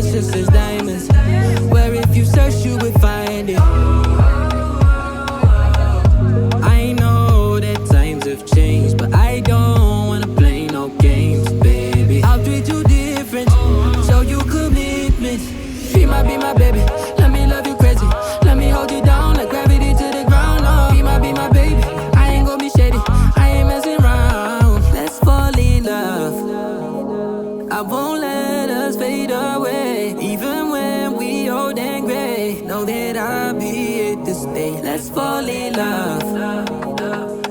precious as diamonds, where if you search you would find it. I know that times have changed, but I don't wanna play no games, baby. I'll treat you different, show you commitment. Be my baby, let me love you crazy. Let me hold you down like gravity to the ground. Oh, be my baby, I ain't gonna be shady, I ain't messing around. Let's fall in love, I won't let us fade away. Even when we old and gray, know that I'll be here to stay. Let's fall in love,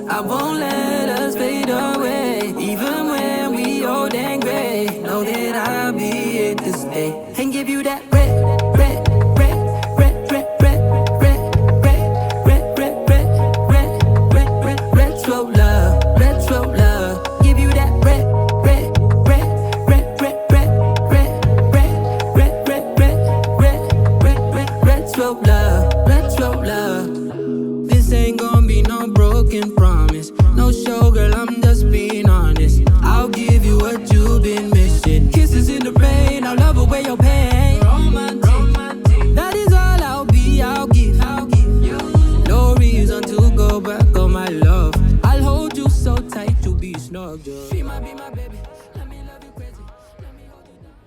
I won't let us fade away. Even when we old and gray, know that I'll be here to stay. And give you that red, red, red, red, red, red, red, red, red, red, red, red, red, red, retro love, retro love. Give you that red, red, red, red, red, red, red, red, red, red, red, red, red, red, retro love, retro love. This ain't gonna be no broken promise, no show, girl, I'm just being honest. I'll give you what you've been missing. Kisses in the rain, I'll love away your pain. Romantic, that is all I'll be, I'll give you. No reason to go back on my love. I'll hold you so tight, you'll be snug, just be my baby. Let me love you crazy, let me hold you down.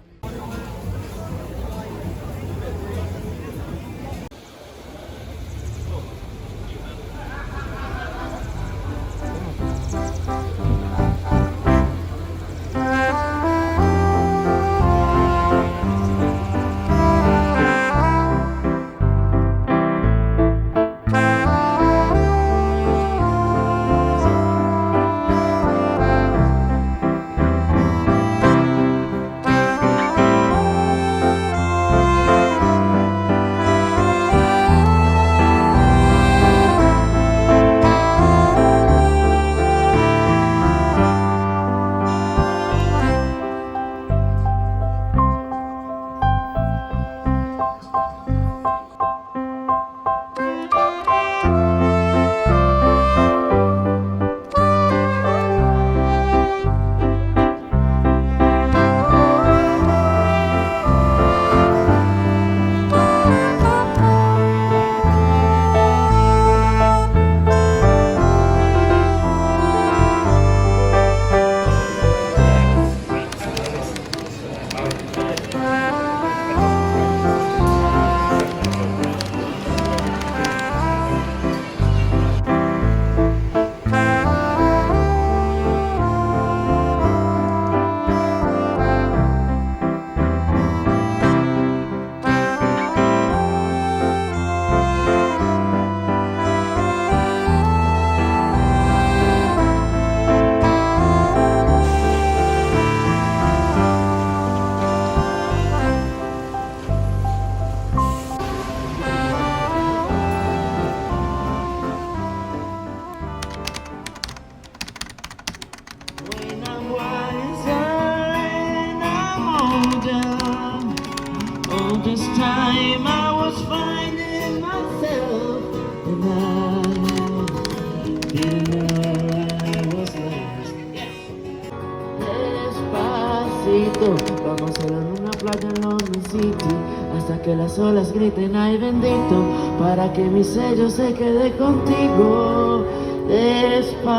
Vamos solo en una playa en London City, hasta que las olas griten ay bendito, para que mi sello se quede contigo. Despacito.